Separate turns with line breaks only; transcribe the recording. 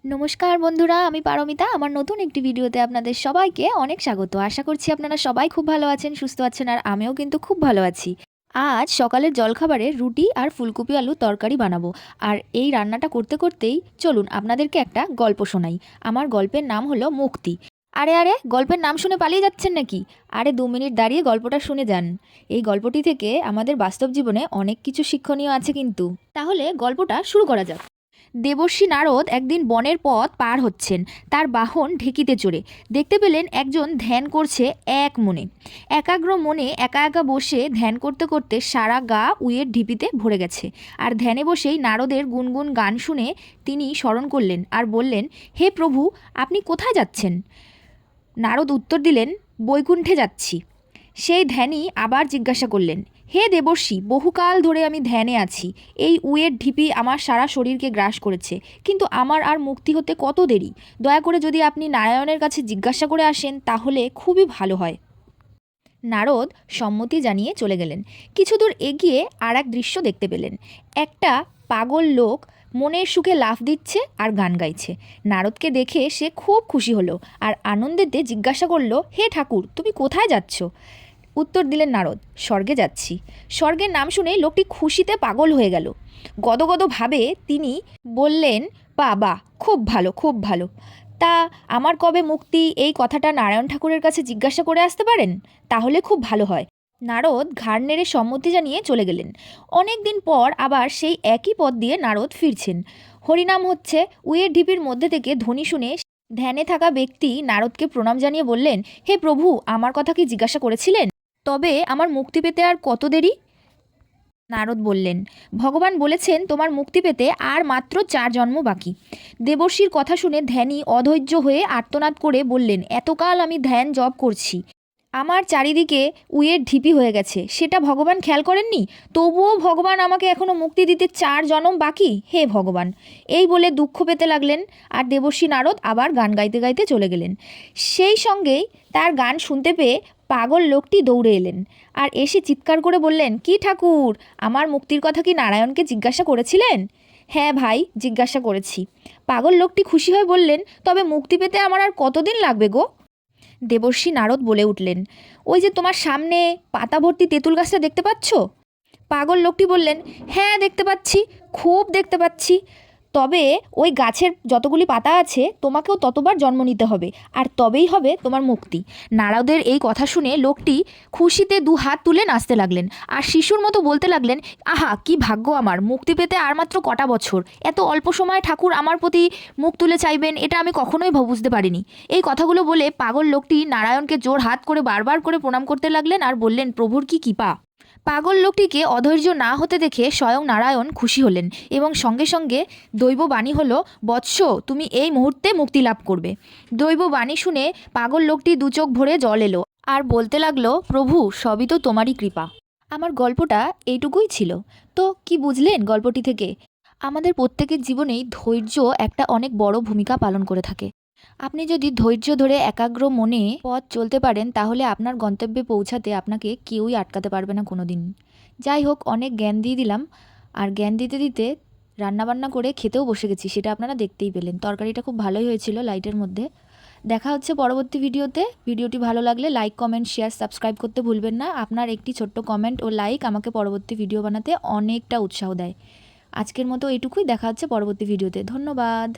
নমস্কার বন্ধুরা, আমি পারমিতা। আমার নতুন একটি ভিডিওতে আপনাদের সবাইকে অনেক স্বাগত। আশা করছি আপনারা সবাই খুব ভালো আছেন, সুস্থ আছেন, আর আমিও কিন্তু খুব ভালো আছি। আজ সকালের জলখাবারে রুটি আর ফুলকপি আলু তরকারি বানাবো। আর এই রান্নাটা করতে করতেই চলুন আপনাদেরকে একটা গল্প শোনাই। আমার গল্পের নাম হলো মুক্তি। আরে আরে, গল্পের নাম শুনে পালিয়ে যাচ্ছেন নাকি? আরে 2 মিনিট দাঁড়িয়ে গল্পটা শুনে যান। এই গল্পটি থেকে আমাদের বাস্তব জীবনে অনেক কিছু শিক্ষণীয় আছে কিন্তু। তাহলে গল্পটা শুরু করা যাক। দেবর্ষী নারদ একদিন বনের পথ পার হচ্ছেন। তার বাহন ঢেকিতে চড়ে দেখতে পেলেন একজন ধ্যান করছে এক মনে। একাগ্র মনে একা একা বসে ধ্যান করতে করতে সারা গা উইয়ের ঢিপিতে ভরে গেছে। আর ধ্যানে বসেই নারদের গুনগুন গান শুনে তিনি স্মরণ করলেন আর বললেন, হে প্রভু, আপনি কোথায় যাচ্ছেন? নারদ উত্তর দিলেন, বৈকুণ্ঠে যাচ্ছি। সেই ধ্যানী আবার জিজ্ঞাসা করলেন, হে দেবর্ষী, বহুকাল ধরে আমি ধ্যানে আছি। এই উয়ের ঢিপি আমার সারা শরীরকে গ্রাস করেছে, কিন্তু আমার আর মুক্তি হতে কত দেরি। দয়া করে যদি আপনি নারায়ণের কাছে জিজ্ঞাসা করে আসেন তাহলে খুবই ভালো হয়। নারদ সম্মতি জানিয়ে চলে গেলেন। কিছু দূর এগিয়ে আর এক দৃশ্য দেখতে পেলেন। একটা পাগল লোক মনের সুখে লাফ দিচ্ছে আর গান গাইছে। নারদকে দেখে সে খুব খুশি হলো আর আনন্দেতে জিজ্ঞাসা করলো, হে ঠাকুর, তুমি কোথায় যাচ্ছ? উত্তর দিলেন নারদ, স্বর্গে যাচ্ছি। স্বর্গের নাম শুনে লোকটি খুশিতে পাগল হয়ে গেল। গদগদভাবে তিনি বললেন, বাহ, খুব ভালো, খুব ভালো। তা আমার কবে মুক্তি, এই কথাটা নারায়ণ ঠাকুরের কাছে জিজ্ঞাসা করে আসতে পারেন? তাহলে খুব ভালো হয়। নারদ ঘাড় নেড়ে সম্মতি জানিয়ে চলে গেলেন। অনেক দিন পর আবার সেই একই পথ দিয়ে নারদ ফিরছেন। হরিনাম হচ্ছে। উইয়ের ঢিপির মধ্যে থেকে ধ্বনি শুনে ধ্যানে থাকা ব্যক্তি নারদকে প্রণাম জানিয়ে বললেন, হে প্রভু, আমার কথা কি জিজ্ঞাসা করেছিলেন? তবে আমার মুক্তি পেতে আর কত দেরি? নারদ বললেন, ভগবান বলেছেন তোমার মুক্তি পেতে আর মাত্র 4 জন্ম বাকি। দেবর্ষীর কথা শুনে ধ্যানী অধৈর্য হয়ে আর্তনাদ করে বললেন, এতকাল আমি ধ্যান জপ করছি, আমার চারিদিকে উইয়ের ঢিপি হয়ে গেছে, সেটা ভগবান খেয়াল করেননি? তবুও ভগবান আমাকে এখনও মুক্তি দিতে 4 জনম বাকি। হে ভগবান! এই বলে দুঃখ পেতে লাগলেন। আর দেবর্ষী নারদ আবার গান গাইতে গাইতে চলে গেলেন। সেই সঙ্গেই তার গান শুনতে পেয়ে পাগল লোকটি দৌড়ে এলেন আর এসে চিৎকার করে বললেন, কি ঠাকুর, আমার মুক্তির কথা কি নারায়ণকে জিজ্ঞাসা করেছিলেন? হ্যাঁ ভাই, জিজ্ঞাসা করেছি। পাগল লোকটি খুশি হয়ে বললেন, তবে মুক্তি পেতে আমার আর কতদিন লাগবে গো? দেবর্ষী নারদ বলে উঠলেন, ওই যে তোমার সামনে পাতা ভর্তি তেঁতুল গাছটা দেখতে পাচ্ছ? পাগল লোকটি বললেন, হ্যাঁ দেখতে পাচ্ছি, খুব দেখতে পাচ্ছি। তবে ওই গাছের যতগুলি পাতা আছে তোমাকেও ততবার জন্ম নিতে হবে, আর তবেই হবে তোমার মুক্তি। নারদের এই কথা শুনে লোকটি খুশিতে 2 হাত তুলে নাচতে লাগলেন আর শিশুর মতো বলতে লাগলেন, আহা কি ভাগ্য আমার, মুক্তি পেতে আর মাত্র কটা বছর। এত অল্প সময়ে ঠাকুর আমার প্রতি মুখ তুলে চাইবেন, এটা আমি কখনোই বুঝতে পারিনি। এই কথাগুলো বলে পাগল লোকটি নারায়ণকে জোর হাত করে বারবার করে প্রণাম করতে লাগলেন আর বললেন, প্রভুর কি কৃপা। পাগল লোকটিকে অধৈর্য না হতে দেখে স্বয়ং নারায়ণ খুশি হলেন এবং সঙ্গে সঙ্গে দৈববাণী হলো, বৎস, তুমি এই মুহূর্তে মুক্তি লাভ করবে। দৈববাণী শুনে পাগল লোকটি 2 চোখ ভরে জল এলো আর বলতে লাগলো, প্রভু, সবই তো তোমারই কৃপা। আমার গল্পটা এইটুকুই ছিল। তো কি বুঝলেন গল্পটি থেকে? আমাদের প্রত্যেকের জীবনেই ধৈর্য একটা অনেক বড় ভূমিকা পালন করে থাকে। আপনি যদি ধৈর্য ধরে একাগ্র মনে পথ চলতে পারেন তাহলে আপনার গন্তব্যে পৌঁছাতে আপনাকে কেউই আটকাতে পারবে না কোনো দিন। যাই হোক, অনেক জ্ঞান দিয়ে দিলাম। আর জ্ঞান দিতে দিতে রান্নাবান্না করে খেতেও বসে গেছি, সেটা আপনারা দেখতেই পেলেন। তরকারিটা খুব ভালোই হয়েছিল, লাইটের মধ্যে। দেখা হচ্ছে পরবর্তী ভিডিওতে। ভিডিওটি ভালো লাগলে লাইক, কমেন্ট, শেয়ার, সাবস্ক্রাইব করতে ভুলবেন না। আপনার একটি ছোট্ট কমেন্ট ও লাইক আমাকে পরবর্তী ভিডিও বানাতে অনেকটা উৎসাহ দেয়। আজকের মতো এইটুকুই। দেখা হচ্ছে পরবর্তী ভিডিওতে। ধন্যবাদ।